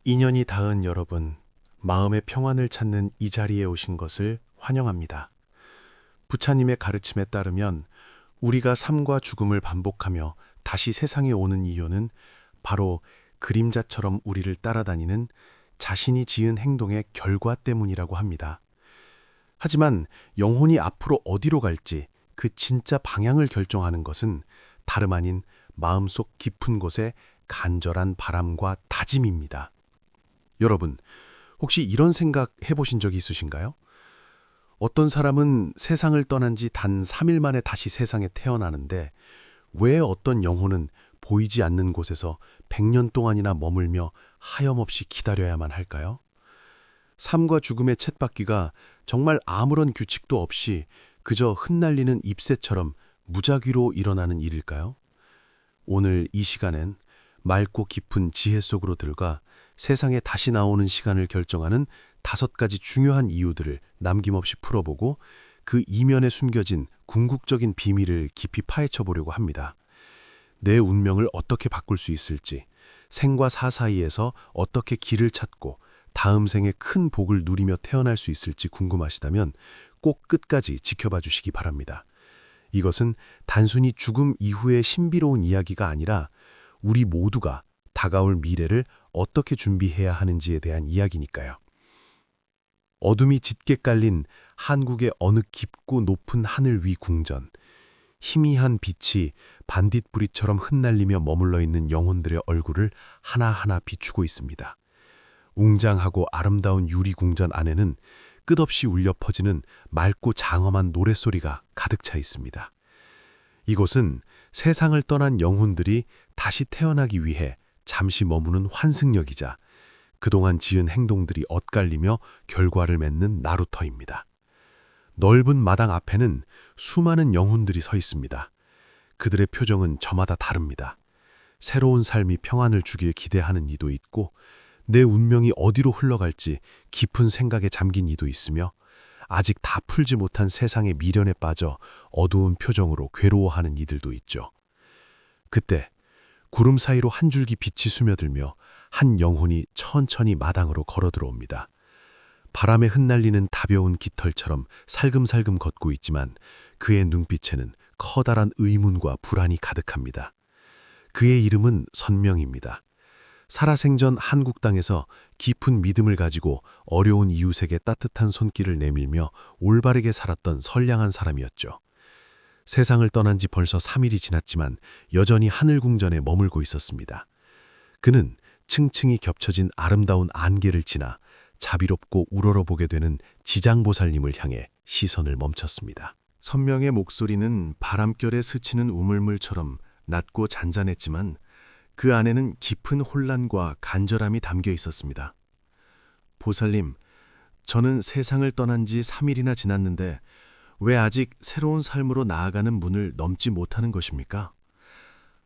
인연이 닿은 여러분, 마음의 평안을 찾는 이 자리에 오신 것을 환영합니다. 부처님의 가르침에 따르면 우리가 삶과 죽음을 반복하며 다시 세상에 오는 이유는 바로 그림자처럼 우리를 따라다니는 자신이 지은 행동의 결과 때문이라고 합니다. 하지만 영혼이 앞으로 어디로 갈지 그 진짜 방향을 결정하는 것은 다름 아닌 마음속 깊은 곳의 간절한 바람과 다짐입니다. 여러분, 혹시 이런 생각 해보신 적이 있으신가요? 어떤 사람은 세상을 떠난 지 단 3일 만에 다시 세상에 태어나는데 왜 어떤 영혼은 보이지 않는 곳에서 100년 동안이나 머물며 하염없이 기다려야만 할까요? 삶과 죽음의 쳇바퀴가 정말 아무런 규칙도 없이 그저 흩날리는 잎새처럼 무작위로 일어나는 일일까요? 오늘 이 시간엔 맑고 깊은 지혜 속으로 들어가 세상에 다시 나오는 시간을 결정하는 5가지 중요한 이유들을 남김없이 풀어보고 그 이면에 숨겨진 궁극적인 비밀을 깊이 파헤쳐 보려고 합니다. 내 운명을 어떻게 바꿀 수 있을지, 생과 사 사이에서 어떻게 길을 찾고 다음 생에 큰 복을 누리며 태어날 수 있을지 궁금하시다면 꼭 끝까지 지켜봐 주시기 바랍니다. 이것은 단순히 죽음 이후의 신비로운 이야기가 아니라 우리 모두가 다가올 미래를 어떻게 준비해야 하는지에 대한 이야기니까요. 어둠이 짙게 깔린 한국의 어느 깊고 높은 하늘 위 궁전, 희미한 빛이 반딧불이처럼 흩날리며 머물러 있는 영혼들의 얼굴을 하나하나 비추고 있습니다. 웅장하고 아름다운 유리 궁전 안에는 끝없이 울려 퍼지는 맑고 장엄한 노랫소리가 가득 차 있습니다. 이곳은 세상을 떠난 영혼들이 다시 태어나기 위해 잠시 머무는 환승역이자 그동안 지은 행동들이 엇갈리며 결과를 맺는 나루터입니다. 넓은 마당 앞에는 수많은 영혼들이 서 있습니다. 그들의 표정은 저마다 다릅니다. 새로운 삶이 평안을 주길 기대하는 이도 있고 내 운명이 어디로 흘러갈지 깊은 생각에 잠긴 이도 있으며 아직 다 풀지 못한 세상의 미련에 빠져 어두운 표정으로 괴로워하는 이들도 있죠. 그때 구름 사이로 한 줄기 빛이 스며들며 한 영혼이 천천히 마당으로 걸어 들어옵니다. 바람에 흩날리는 가벼운 깃털처럼 살금살금 걷고 있지만 그의 눈빛에는 커다란 의문과 불안이 가득합니다. 그의 이름은 선명입니다. 살아생전 한국 땅에서 깊은 믿음을 가지고 어려운 이웃에게 따뜻한 손길을 내밀며 올바르게 살았던 선량한 사람이었죠. 세상을 떠난 지 벌써 3일이 지났지만 여전히 하늘궁전에 머물고 있었습니다. 그는 층층이 겹쳐진 아름다운 안개를 지나 자비롭고 우러러보게 되는 지장보살님을 향해 시선을 멈췄습니다. 선명의 목소리는 바람결에 스치는 우물물처럼 낮고 잔잔했지만 그 안에는 깊은 혼란과 간절함이 담겨 있었습니다. 보살님, 저는 세상을 떠난 지 3일이나 지났는데 왜 아직 새로운 삶으로 나아가는 문을 넘지 못하는 것입니까?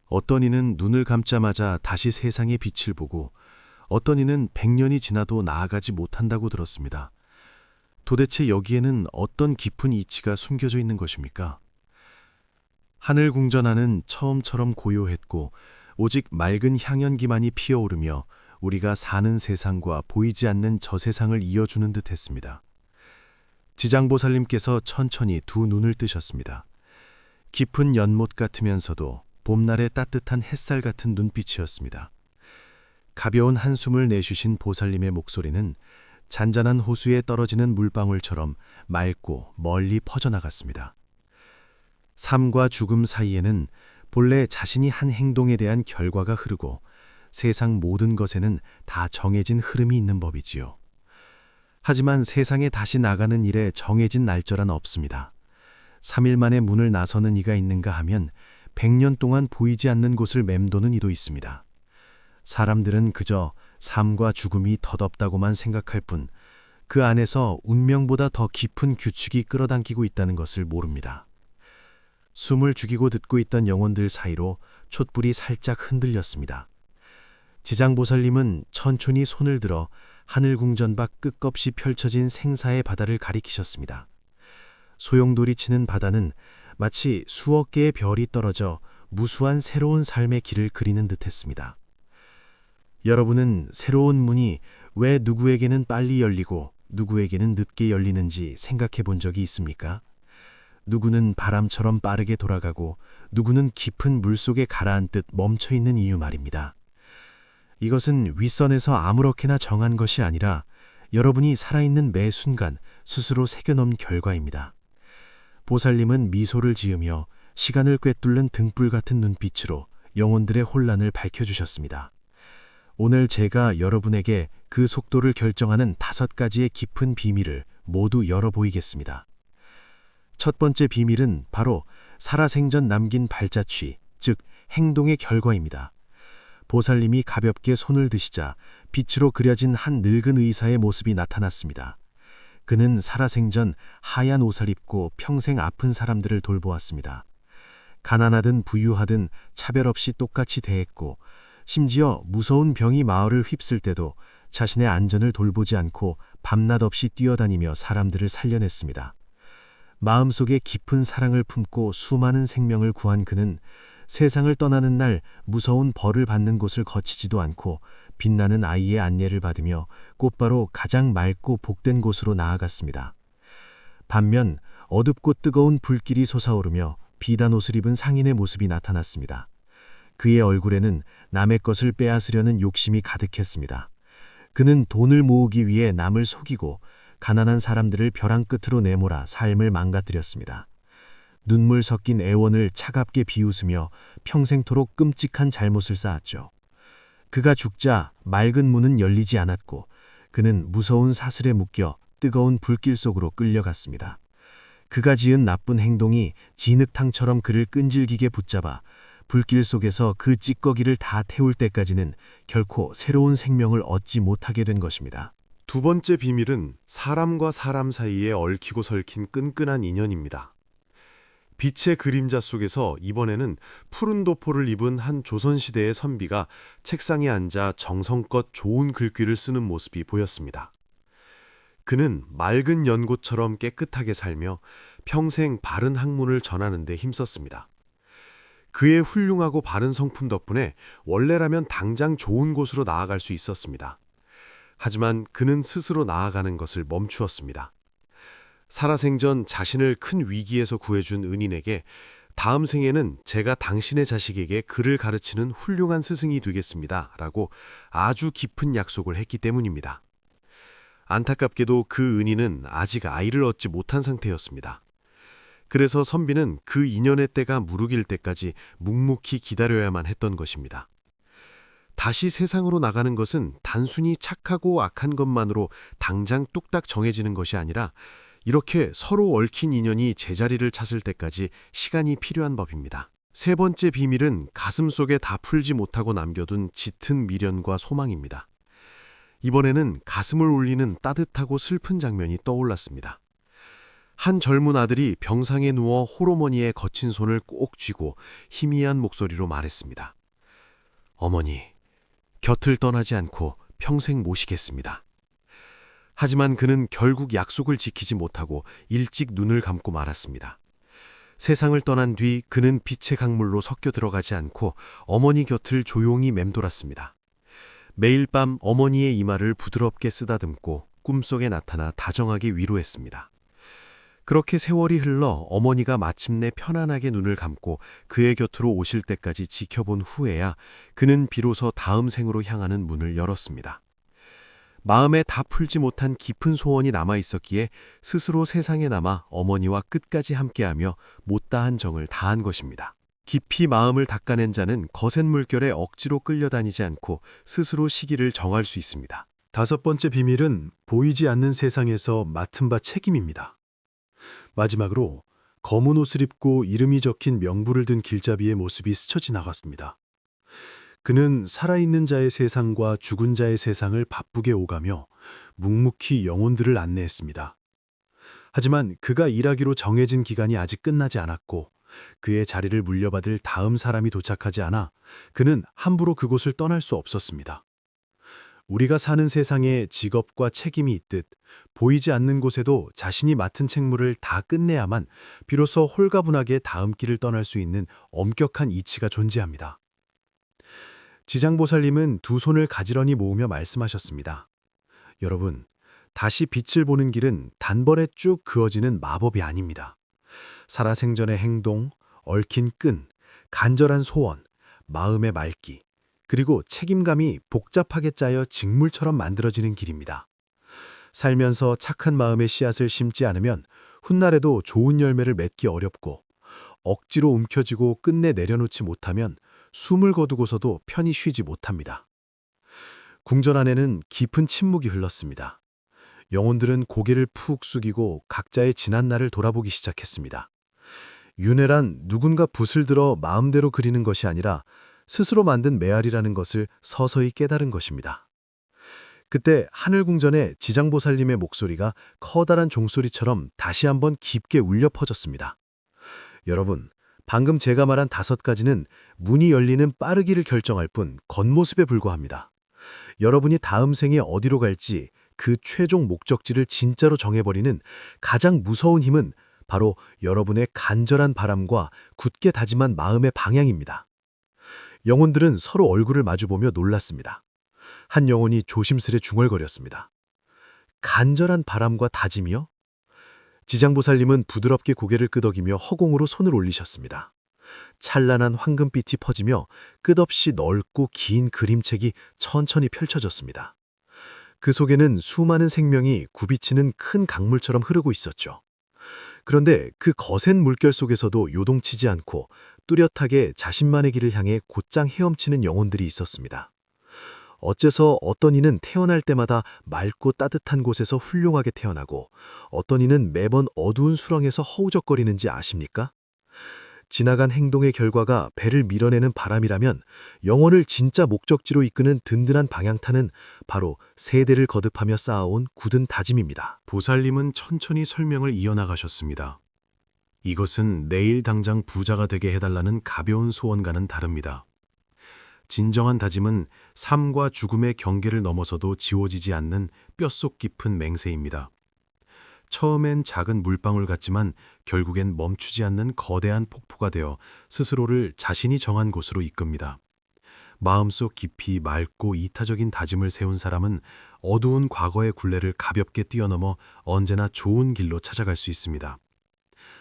어떤 이는 눈을 감자마자 다시 세상의 빛을 보고 어떤 이는 100년이 지나도 나아가지 못한다고 들었습니다. 도대체 여기에는 어떤 깊은 이치가 숨겨져 있는 것입니까? 하늘 궁전 안은 처음처럼 고요했고 오직 맑은 향연기만이 피어오르며 우리가 사는 세상과 보이지 않는 저 세상을 이어주는 듯했습니다. 지장보살님께서 천천히 두 눈을 뜨셨습니다. 깊은 연못 같으면서도 봄날의 따뜻한 햇살 같은 눈빛이었습니다. 가벼운 한숨을 내쉬신 보살님의 목소리는 잔잔한 호수에 떨어지는 물방울처럼 맑고 멀리 퍼져나갔습니다. 삶과 죽음 사이에는 본래 자신이 한 행동에 대한 결과가 흐르고 세상 모든 것에는 다 정해진 흐름이 있는 법이지요. 하지만 세상에 다시 나가는 일에 정해진 날짜란 없습니다. 3일 만에 문을 나서는 이가 있는가 하면 100년 동안 보이지 않는 곳을 맴도는 이도 있습니다. 사람들은 그저 삶과 죽음이 덧없다고만 생각할 뿐 그 안에서 운명보다 더 깊은 규칙이 끌어당기고 있다는 것을 모릅니다. 숨을 죽이고 듣고 있던 영혼들 사이로 촛불이 살짝 흔들렸습니다. 지장보살님은 천천히 손을 들어 하늘궁전 밖 끝없이 펼쳐진 생사의 바다를 가리키셨습니다. 소용돌이 치는 바다는 마치 수억 개의 별이 떨어져 무수한 새로운 삶의 길을 그리는 듯했습니다. 여러분은 새로운 문이 왜 누구에게는 빨리 열리고 누구에게는 늦게 열리는지 생각해 본 적이 있습니까? 누구는 바람처럼 빠르게 돌아가고 누구는 깊은 물속에 가라앉듯 멈춰 있는 이유 말입니다. 이것은 윗선에서 아무렇게나 정한 것이 아니라 여러분이 살아있는 매 순간 스스로 새겨놓은 결과입니다. 보살님은 미소를 지으며 시간을 꿰뚫는 등불 같은 눈빛으로 영혼들의 혼란을 밝혀주셨습니다. 오늘 제가 여러분에게 그 속도를 결정하는 5가지의 깊은 비밀을 모두 열어보이겠습니다. 첫 번째 비밀은 바로 살아생전 남긴 발자취, 즉 행동의 결과입니다. 보살님이 가볍게 손을 드시자 빛으로 그려진 한 늙은 의사의 모습이 나타났습니다. 그는 살아생전 하얀 옷을 입고 평생 아픈 사람들을 돌보았습니다. 가난하든 부유하든 차별 없이 똑같이 대했고 심지어 무서운 병이 마을을 휩쓸 때도 자신의 안전을 돌보지 않고 밤낮 없이 뛰어다니며 사람들을 살려냈습니다. 마음속에 깊은 사랑을 품고 수많은 생명을 구한 그는 세상을 떠나는 날 무서운 벌을 받는 곳을 거치지도 않고 빛나는 아이의 안내를 받으며 곧바로 가장 맑고 복된 곳으로 나아갔습니다. 반면 어둡고 뜨거운 불길이 솟아오르며 비단 옷을 입은 상인의 모습이 나타났습니다. 그의 얼굴에는 남의 것을 빼앗으려는 욕심이 가득했습니다. 그는 돈을 모으기 위해 남을 속이고 가난한 사람들을 벼랑 끝으로 내몰아 삶을 망가뜨렸습니다. 눈물 섞인 애원을 차갑게 비웃으며 평생토록 끔찍한 잘못을 쌓았죠. 그가 죽자 맑은 문은 열리지 않았고 그는 무서운 사슬에 묶여 뜨거운 불길 속으로 끌려갔습니다. 그가 지은 나쁜 행동이 진흙탕처럼 그를 끈질기게 붙잡아 불길 속에서 그 찌꺼기를 다 태울 때까지는 결코 새로운 생명을 얻지 못하게 된 것입니다. 두 번째 비밀은 사람과 사람 사이에 얽히고 설킨 끈끈한 인연입니다. 빛의 그림자 속에서 이번에는 푸른 도포를 입은 한 조선시대의 선비가 책상에 앉아 정성껏 좋은 글귀를 쓰는 모습이 보였습니다. 그는 맑은 연꽃처럼 깨끗하게 살며 평생 바른 학문을 전하는 데 힘썼습니다. 그의 훌륭하고 바른 성품 덕분에 원래라면 당장 좋은 곳으로 나아갈 수 있었습니다. 하지만 그는 스스로 나아가는 것을 멈추었습니다. 살아생전 자신을 큰 위기에서 구해준 은인에게 다음 생에는 제가 당신의 자식에게 글을 가르치는 훌륭한 스승이 되겠습니다. 라고 아주 깊은 약속을 했기 때문입니다. 안타깝게도 그 은인은 아직 아이를 얻지 못한 상태였습니다. 그래서 선비는 그 인연의 때가 무르길 때까지 묵묵히 기다려야만 했던 것입니다. 다시 세상으로 나가는 것은 단순히 착하고 악한 것만으로 당장 뚝딱 정해지는 것이 아니라 이렇게 서로 얽힌 인연이 제자리를 찾을 때까지 시간이 필요한 법입니다. 세 번째 비밀은 가슴 속에 다 풀지 못하고 남겨둔 짙은 미련과 소망입니다. 이번에는 가슴을 울리는 따뜻하고 슬픈 장면이 떠올랐습니다. 한 젊은 아들이 병상에 누워 홀어머니의 거친 손을 꼭 쥐고 희미한 목소리로 말했습니다. 어머니, 곁을 떠나지 않고 평생 모시겠습니다. 하지만 그는 결국 약속을 지키지 못하고 일찍 눈을 감고 말았습니다. 세상을 떠난 뒤 그는 빛의 강물로 섞여 들어가지 않고 어머니 곁을 조용히 맴돌았습니다. 매일 밤 어머니의 이마를 부드럽게 쓰다듬고 꿈속에 나타나 다정하게 위로했습니다. 그렇게 세월이 흘러 어머니가 마침내 편안하게 눈을 감고 그의 곁으로 오실 때까지 지켜본 후에야 그는 비로소 다음 생으로 향하는 문을 열었습니다. 마음에 다 풀지 못한 깊은 소원이 남아있었기에 스스로 세상에 남아 어머니와 끝까지 함께하며 못다한 정을 다한 것입니다. 깊이 마음을 닦아낸 자는 거센 물결에 억지로 끌려다니지 않고 스스로 시기를 정할 수 있습니다. 다섯 번째 비밀은 보이지 않는 세상에서 맡은 바 책임입니다. 마지막으로 검은 옷을 입고 이름이 적힌 명부를 든 길잡이의 모습이 스쳐 지나갔습니다. 그는 살아있는 자의 세상과 죽은 자의 세상을 바쁘게 오가며 묵묵히 영혼들을 안내했습니다. 하지만 그가 일하기로 정해진 기간이 아직 끝나지 않았고 그의 자리를 물려받을 다음 사람이 도착하지 않아 그는 함부로 그곳을 떠날 수 없었습니다. 우리가 사는 세상에 직업과 책임이 있듯 보이지 않는 곳에도 자신이 맡은 책무를 다 끝내야만 비로소 홀가분하게 다음 길을 떠날 수 있는 엄격한 이치가 존재합니다. 지장보살님은 두 손을 가지런히 모으며 말씀하셨습니다. 여러분, 다시 빛을 보는 길은 단번에 쭉 그어지는 마법이 아닙니다. 살아생전의 행동, 얽힌 끈, 간절한 소원, 마음의 맑기, 그리고 책임감이 복잡하게 짜여 직물처럼 만들어지는 길입니다. 살면서 착한 마음의 씨앗을 심지 않으면 훗날에도 좋은 열매를 맺기 어렵고, 억지로 움켜쥐고 끝내 내려놓지 못하면 숨을 거두고서도 편히 쉬지 못합니다. 궁전 안에는 깊은 침묵이 흘렀습니다. 영혼들은 고개를 푹 숙이고 각자의 지난 날을 돌아보기 시작했습니다. 윤회란 누군가 붓을 들어 마음대로 그리는 것이 아니라 스스로 만든 메아리라는 것을 서서히 깨달은 것입니다. 그때 하늘궁전에 지장보살님의 목소리가 커다란 종소리처럼 다시 한번 깊게 울려 퍼졌습니다. 여러분, 방금 제가 말한 5가지는 문이 열리는 빠르기를 결정할 뿐 겉모습에 불과합니다. 여러분이 다음 생에 어디로 갈지 그 최종 목적지를 진짜로 정해버리는 가장 무서운 힘은 바로 여러분의 간절한 바람과 굳게 다짐한 마음의 방향입니다. 영혼들은 서로 얼굴을 마주보며 놀랐습니다. 한 영혼이 조심스레 중얼거렸습니다. 간절한 바람과 다짐이요? 지장보살님은 부드럽게 고개를 끄덕이며 허공으로 손을 올리셨습니다. 찬란한 황금빛이 퍼지며 끝없이 넓고 긴 그림책이 천천히 펼쳐졌습니다. 그 속에는 수많은 생명이 굽이치는 큰 강물처럼 흐르고 있었죠. 그런데 그 거센 물결 속에서도 요동치지 않고 뚜렷하게 자신만의 길을 향해 곧장 헤엄치는 영혼들이 있었습니다. 어째서 어떤 이는 태어날 때마다 맑고 따뜻한 곳에서 훌륭하게 태어나고 어떤 이는 매번 어두운 수렁에서 허우적거리는지 아십니까? 지나간 행동의 결과가 배를 밀어내는 바람이라면 영혼을 진짜 목적지로 이끄는 든든한 방향타는 바로 세대를 거듭하며 쌓아온 굳은 다짐입니다. 보살님은 천천히 설명을 이어나가셨습니다. 이것은 내일 당장 부자가 되게 해달라는 가벼운 소원과는 다릅니다. 진정한 다짐은 삶과 죽음의 경계를 넘어서도 지워지지 않는 뼛속 깊은 맹세입니다. 처음엔 작은 물방울 같지만 결국엔 멈추지 않는 거대한 폭포가 되어 스스로를 자신이 정한 곳으로 이끕니다. 마음속 깊이 맑고 이타적인 다짐을 세운 사람은 어두운 과거의 굴레를 가볍게 뛰어넘어 언제나 좋은 길로 찾아갈 수 있습니다.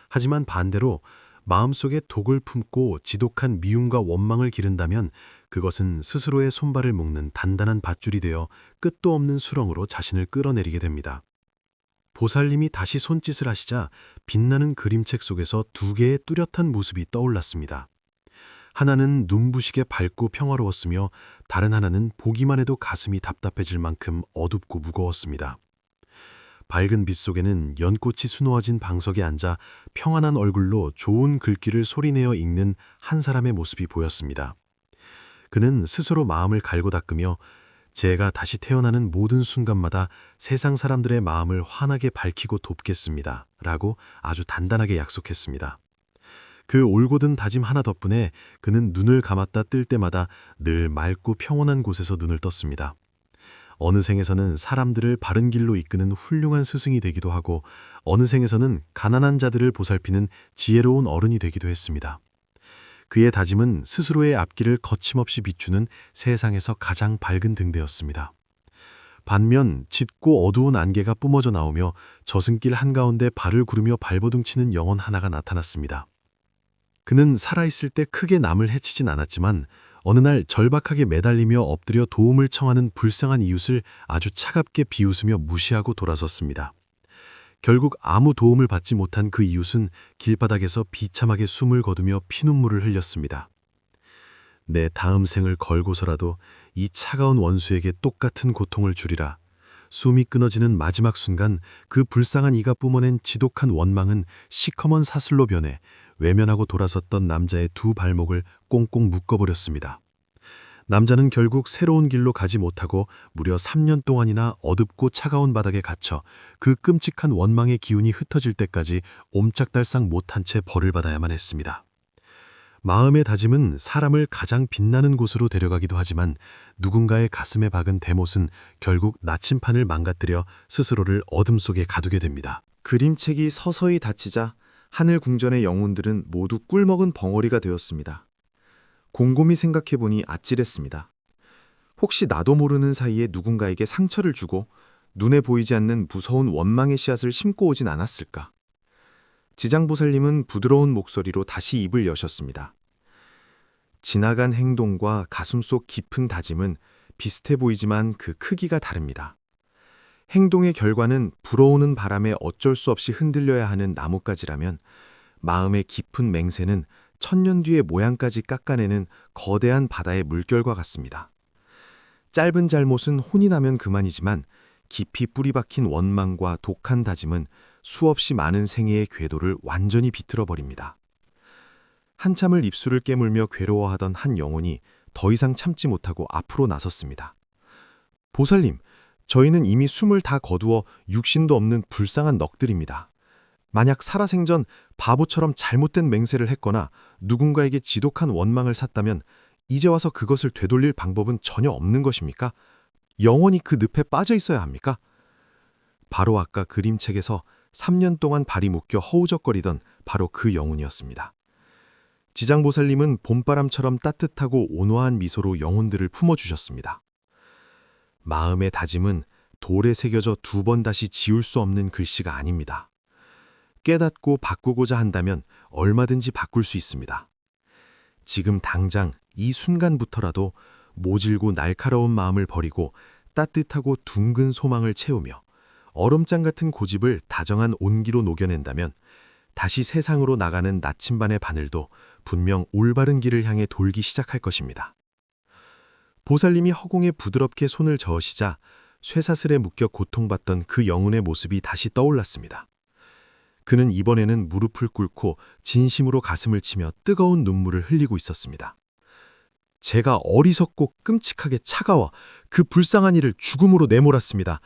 하지만 반대로 마음속에 독을 품고 지독한 미움과 원망을 기른다면 그것은 스스로의 손발을 묶는 단단한 밧줄이 되어 끝도 없는 수렁으로 자신을 끌어내리게 됩니다. 보살님이 다시 손짓을 하시자 빛나는 그림책 속에서 2개의 뚜렷한 모습이 떠올랐습니다. 하나는 눈부시게 밝고 평화로웠으며 다른 하나는 보기만 해도 가슴이 답답해질 만큼 어둡고 무거웠습니다. 밝은 빛 속에는 연꽃이 수놓아진 방석에 앉아 평안한 얼굴로 좋은 글귀를 소리내어 읽는 한 사람의 모습이 보였습니다. 그는 스스로 마음을 갈고 닦으며 제가 다시 태어나는 모든 순간마다 세상 사람들의 마음을 환하게 밝히고 돕겠습니다. 라고 아주 단단하게 약속했습니다. 그 올곧은 다짐 하나 덕분에 그는 눈을 감았다 뜰 때마다 늘 맑고 평온한 곳에서 눈을 떴습니다. 어느 생에서는 사람들을 바른 길로 이끄는 훌륭한 스승이 되기도 하고 어느 생에서는 가난한 자들을 보살피는 지혜로운 어른이 되기도 했습니다. 그의 다짐은 스스로의 앞길을 거침없이 비추는 세상에서 가장 밝은 등대였습니다. 반면 짙고 어두운 안개가 뿜어져 나오며 저승길 한가운데 발을 구르며 발버둥치는 영혼 하나가 나타났습니다. 그는 살아있을 때 크게 남을 해치진 않았지만 어느 날 절박하게 매달리며 엎드려 도움을 청하는 불쌍한 이웃을 아주 차갑게 비웃으며 무시하고 돌아섰습니다. 결국 아무 도움을 받지 못한 그 이웃은 길바닥에서 비참하게 숨을 거두며 피눈물을 흘렸습니다. 내 다음 생을 걸고서라도 이 차가운 원수에게 똑같은 고통을 주리라. 숨이 끊어지는 마지막 순간 그 불쌍한 이가 뿜어낸 지독한 원망은 시커먼 사슬로 변해 외면하고 돌아섰던 남자의 2 발목을 꽁꽁 묶어버렸습니다. 남자는 결국 새로운 길로 가지 못하고 무려 3년 동안이나 어둡고 차가운 바닥에 갇혀 그 끔찍한 원망의 기운이 흩어질 때까지 옴짝달싹 못한 채 벌을 받아야만 했습니다. 마음의 다짐은 사람을 가장 빛나는 곳으로 데려가기도 하지만 누군가의 가슴에 박은 대못은 결국 나침판을 망가뜨려 스스로를 어둠 속에 가두게 됩니다. 그림책이 서서히 닫히자 하늘 궁전의 영혼들은 모두 꿀먹은 벙어리가 되었습니다. 곰곰이 생각해보니 아찔했습니다. 혹시 나도 모르는 사이에 누군가에게 상처를 주고 눈에 보이지 않는 무서운 원망의 씨앗을 심고 오진 않았을까? 지장보살님은 부드러운 목소리로 다시 입을 여셨습니다. 지나간 행동과 가슴속 깊은 다짐은 비슷해 보이지만 그 크기가 다릅니다. 행동의 결과는 불어오는 바람에 어쩔 수 없이 흔들려야 하는 나뭇가지라면 마음의 깊은 맹세는 천년 뒤의 모양까지 깎아내는 거대한 바다의 물결과 같습니다. 짧은 잘못은 혼이 나면 그만이지만 깊이 뿌리 박힌 원망과 독한 다짐은 수없이 많은 생애의 궤도를 완전히 비틀어 버립니다. 한참을 입술을 깨물며 괴로워하던 한 영혼이 더 이상 참지 못하고 앞으로 나섰습니다. 보살님, 저희는 이미 숨을 다 거두어 육신도 없는 불쌍한 넋들입니다. 만약 살아생전 바보처럼 잘못된 맹세를 했거나 누군가에게 지독한 원망을 샀다면 이제 와서 그것을 되돌릴 방법은 전혀 없는 것입니까? 영원히 그 늪에 빠져 있어야 합니까? 바로 아까 그림책에서 3년 동안 발이 묶여 허우적거리던 바로 그 영혼이었습니다. 지장보살님은 봄바람처럼 따뜻하고 온화한 미소로 영혼들을 품어주셨습니다. 마음의 다짐은 돌에 새겨져 2번 다시 지울 수 없는 글씨가 아닙니다. 깨닫고 바꾸고자 한다면 얼마든지 바꿀 수 있습니다. 지금 당장 이 순간부터라도 모질고 날카로운 마음을 버리고 따뜻하고 둥근 소망을 채우며 얼음장 같은 고집을 다정한 온기로 녹여낸다면 다시 세상으로 나가는 나침반의 바늘도 분명 올바른 길을 향해 돌기 시작할 것입니다. 보살님이 허공에 부드럽게 손을 저으시자 쇠사슬에 묶여 고통받던 그 영혼의 모습이 다시 떠올랐습니다. 그는 이번에는 무릎을 꿇고 진심으로 가슴을 치며 뜨거운 눈물을 흘리고 있었습니다. 제가 어리석고 끔찍하게 차가워 그 불쌍한 이를 죽음으로 내몰았습니다.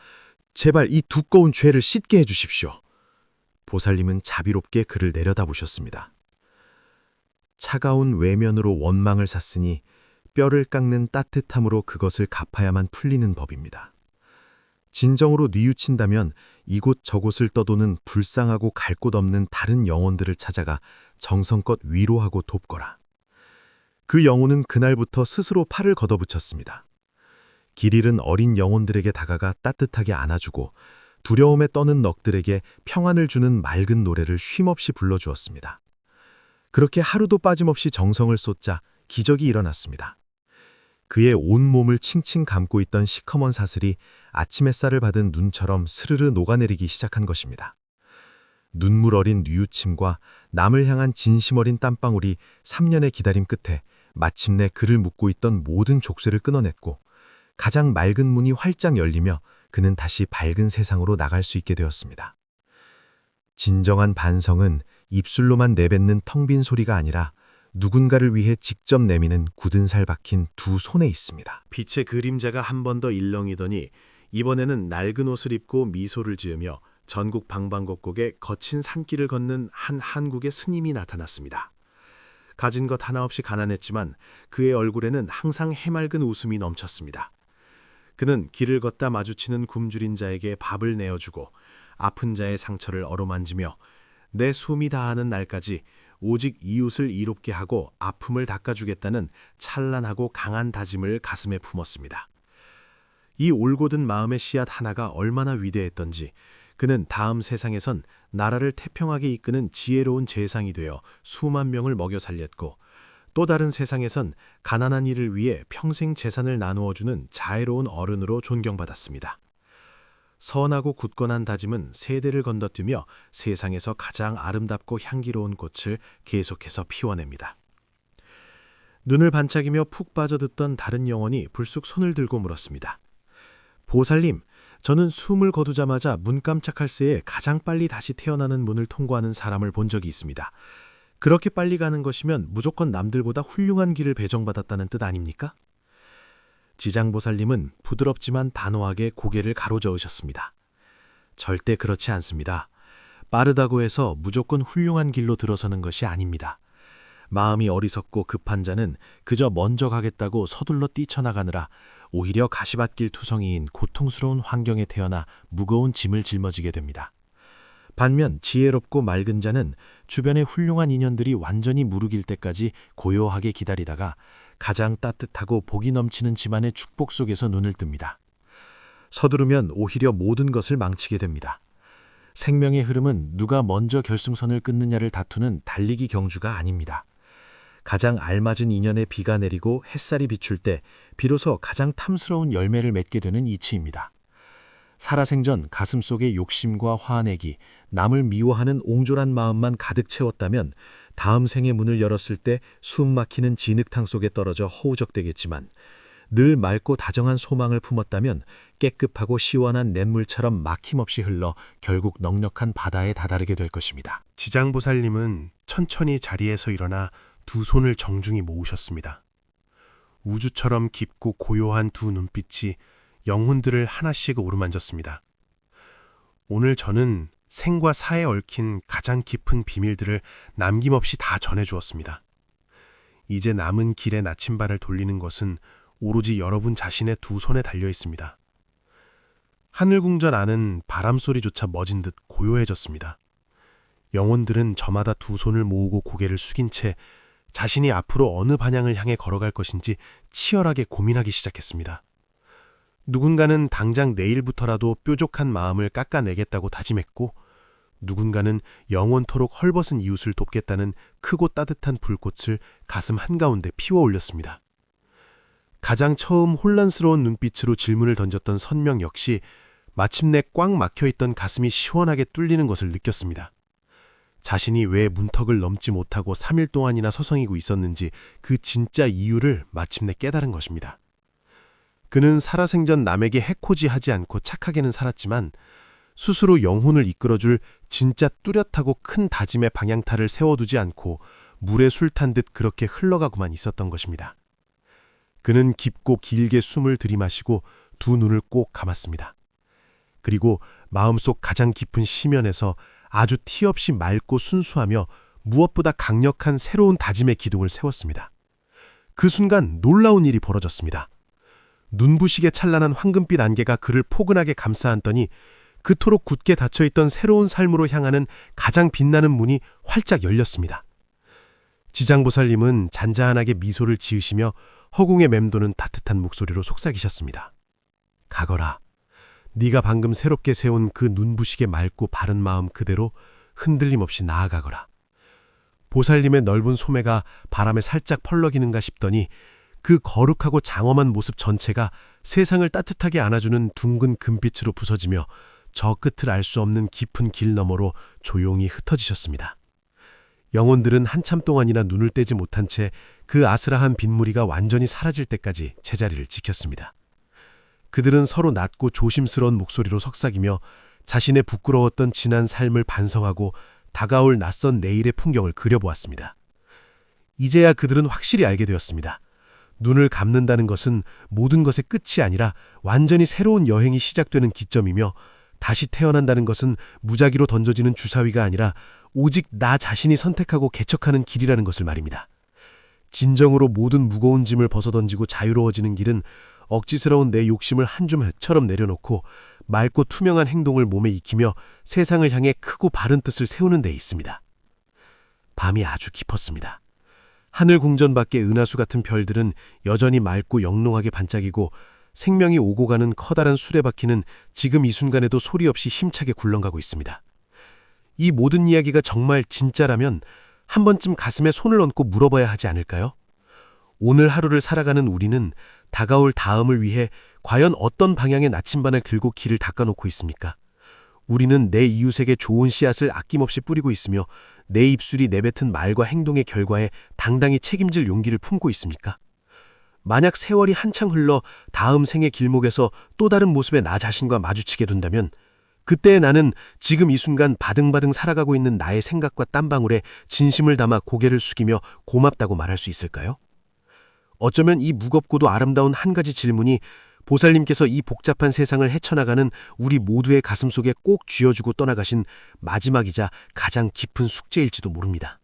제발 이 두꺼운 죄를 씻게 해주십시오. 보살님은 자비롭게 그를 내려다보셨습니다. 차가운 외면으로 원망을 샀으니 뼈를 깎는 따뜻함으로 그것을 갚아야만 풀리는 법입니다. 진정으로 뉘우친다면 이곳 저곳을 떠도는 불쌍하고 갈 곳 없는 다른 영혼들을 찾아가 정성껏 위로하고 돕거라. 그 영혼은 그날부터 스스로 팔을 걷어붙였습니다. 길 잃은 어린 영혼들에게 다가가 따뜻하게 안아주고 두려움에 떠는 넋들에게 평안을 주는 맑은 노래를 쉼없이 불러주었습니다. 그렇게 하루도 빠짐없이 정성을 쏟자 기적이 일어났습니다. 그의 온몸을 칭칭 감고 있던 시커먼 사슬이 아침 햇살을 받은 눈처럼 스르르 녹아내리기 시작한 것입니다. 눈물 어린 뉘우침과 남을 향한 진심 어린 땀방울이 3년의 기다림 끝에 마침내 그를 묶고 있던 모든 족쇄를 끊어냈고 가장 맑은 문이 활짝 열리며 그는 다시 밝은 세상으로 나갈 수 있게 되었습니다. 진정한 반성은 입술로만 내뱉는 텅 빈 소리가 아니라 누군가를 위해 직접 내미는 굳은 살 박힌 두 손에 있습니다. 빛의 그림자가 한 번 더 일렁이더니 이번에는 낡은 옷을 입고 미소를 지으며 전국 방방곡곡에 거친 산길을 걷는 한 한국의 스님이 나타났습니다. 가진 것 하나 없이 가난했지만 그의 얼굴에는 항상 해맑은 웃음이 넘쳤습니다. 그는 길을 걷다 마주치는 굶주린 자에게 밥을 내어주고 아픈 자의 상처를 어루만지며 내 숨이 다하는 날까지 오직 이웃을 이롭게 하고 아픔을 닦아주겠다는 찬란하고 강한 다짐을 가슴에 품었습니다. 이 올곧은 마음의 씨앗 하나가 얼마나 위대했던지 그는 다음 세상에선 나라를 태평하게 이끄는 지혜로운 재상이 되어 수만 명을 먹여 살렸고 또 다른 세상에선 가난한 이를 위해 평생 재산을 나누어주는 자애로운 어른으로 존경받았습니다. 선하고 굳건한 다짐은 세대를 건너뛰며 세상에서 가장 아름답고 향기로운 꽃을 계속해서 피워냅니다. 눈을 반짝이며 푹 빠져듣던 다른 영혼이 불쑥 손을 들고 물었습니다. 보살님, 저는 숨을 거두자마자 눈 깜짝할 새에 가장 빨리 다시 태어나는 문을 통과하는 사람을 본 적이 있습니다. 그렇게 빨리 가는 것이면 무조건 남들보다 훌륭한 길을 배정받았다는 뜻 아닙니까? 지장보살님은 부드럽지만 단호하게 고개를 가로저으셨습니다. 절대 그렇지 않습니다. 빠르다고 해서 무조건 훌륭한 길로 들어서는 것이 아닙니다. 마음이 어리석고 급한 자는 그저 먼저 가겠다고 서둘러 뛰쳐나가느라 오히려 가시밭길 투성이인 고통스러운 환경에 태어나 무거운 짐을 짊어지게 됩니다. 반면 지혜롭고 맑은 자는 주변의 훌륭한 인연들이 완전히 무르길 때까지 고요하게 기다리다가 가장 따뜻하고 복이 넘치는 집안의 축복 속에서 눈을 뜹니다. 서두르면 오히려 모든 것을 망치게 됩니다. 생명의 흐름은 누가 먼저 결승선을 끊느냐를 다투는 달리기 경주가 아닙니다. 가장 알맞은 인연에 비가 내리고 햇살이 비출 때 비로소 가장 탐스러운 열매를 맺게 되는 이치입니다. 살아생전 가슴속에 욕심과 화내기, 남을 미워하는 옹졸한 마음만 가득 채웠다면 다음 생의 문을 열었을 때 숨 막히는 진흙탕 속에 떨어져 허우적대겠지만 늘 맑고 다정한 소망을 품었다면 깨끗하고 시원한 냇물처럼 막힘없이 흘러 결국 넉넉한 바다에 다다르게 될 것입니다. 지장보살님은 천천히 자리에서 일어나 두 손을 정중히 모으셨습니다. 우주처럼 깊고 고요한 두 눈빛이 영혼들을 하나씩 어루만졌습니다. 오늘 저는 생과 사에 얽힌 가장 깊은 비밀들을 남김없이 다 전해주었습니다. 이제 남은 길의 나침반을 돌리는 것은 오로지 여러분 자신의 두 손에 달려 있습니다. 하늘궁전 안은 바람소리조차 멎은 듯 고요해졌습니다. 영혼들은 저마다 두 손을 모으고 고개를 숙인 채 자신이 앞으로 어느 방향을 향해 걸어갈 것인지 치열하게 고민하기 시작했습니다. 누군가는 당장 내일부터라도 뾰족한 마음을 깎아내겠다고 다짐했고, 누군가는 영원토록 헐벗은 이웃을 돕겠다는 크고 따뜻한 불꽃을 가슴 한가운데 피워 올렸습니다. 가장 처음 혼란스러운 눈빛으로 질문을 던졌던 선명 역시 마침내 꽉 막혀있던 가슴이 시원하게 뚫리는 것을 느꼈습니다. 자신이 왜 문턱을 넘지 못하고 3일 동안이나 서성이고 있었는지 그 진짜 이유를 마침내 깨달은 것입니다. 그는 살아생전 남에게 해코지하지 않고 착하게는 살았지만 스스로 영혼을 이끌어줄 진짜 뚜렷하고 큰 다짐의 방향타를 세워두지 않고 물에 술 탄 듯 그렇게 흘러가고만 있었던 것입니다. 그는 깊고 길게 숨을 들이마시고 두 눈을 꼭 감았습니다. 그리고 마음속 가장 깊은 심연에서 아주 티 없이 맑고 순수하며 무엇보다 강력한 새로운 다짐의 기둥을 세웠습니다. 그 순간 놀라운 일이 벌어졌습니다. 눈부시게 찬란한 황금빛 안개가 그를 포근하게 감싸 안더니 그토록 굳게 닫혀있던 새로운 삶으로 향하는 가장 빛나는 문이 활짝 열렸습니다. 지장보살님은 잔잔하게 미소를 지으시며 허공에 맴도는 따뜻한 목소리로 속삭이셨습니다. 가거라. 네가 방금 새롭게 세운 그 눈부시게 맑고 바른 마음 그대로 흔들림 없이 나아가거라. 보살님의 넓은 소매가 바람에 살짝 펄럭이는가 싶더니 그 거룩하고 장엄한 모습 전체가 세상을 따뜻하게 안아주는 둥근 금빛으로 부서지며 저 끝을 알 수 없는 깊은 길 너머로 조용히 흩어지셨습니다. 영혼들은 한참 동안이나 눈을 떼지 못한 채 그 아스라한 빗무리가 완전히 사라질 때까지 제자리를 지켰습니다. 그들은 서로 낮고 조심스러운 목소리로 속삭이며 자신의 부끄러웠던 지난 삶을 반성하고 다가올 낯선 내일의 풍경을 그려보았습니다. 이제야 그들은 확실히 알게 되었습니다. 눈을 감는다는 것은 모든 것의 끝이 아니라 완전히 새로운 여행이 시작되는 기점이며 다시 태어난다는 것은 무작위로 던져지는 주사위가 아니라 오직 나 자신이 선택하고 개척하는 길이라는 것을 말입니다. 진정으로 모든 무거운 짐을 벗어던지고 자유로워지는 길은 억지스러운 내 욕심을 한 줌처럼 내려놓고 맑고 투명한 행동을 몸에 익히며 세상을 향해 크고 바른 뜻을 세우는 데 있습니다. 밤이 아주 깊었습니다. 하늘 궁전 밖의 은하수 같은 별들은 여전히 맑고 영롱하게 반짝이고 생명이 오고 가는 커다란 수레바퀴는 지금 이 순간에도 소리 없이 힘차게 굴러가고 있습니다. 이 모든 이야기가 정말 진짜라면 한 번쯤 가슴에 손을 얹고 물어봐야 하지 않을까요? 오늘 하루를 살아가는 우리는 다가올 다음을 위해 과연 어떤 방향의 나침반을 들고 길을 닦아놓고 있습니까? 우리는 내 이웃에게 좋은 씨앗을 아낌없이 뿌리고 있으며 내 입술이 내뱉은 말과 행동의 결과에 당당히 책임질 용기를 품고 있습니까? 만약 세월이 한창 흘러 다음 생의 길목에서 또 다른 모습의 나 자신과 마주치게 된다면 그때의 나는 지금 이 순간 바등바등 살아가고 있는 나의 생각과 땀방울에 진심을 담아 고개를 숙이며 고맙다고 말할 수 있을까요? 어쩌면 이 무겁고도 아름다운 한 가지 질문이 보살님께서 이 복잡한 세상을 헤쳐나가는 우리 모두의 가슴속에 꼭 쥐어주고 떠나가신 마지막이자 가장 깊은 숙제일지도 모릅니다.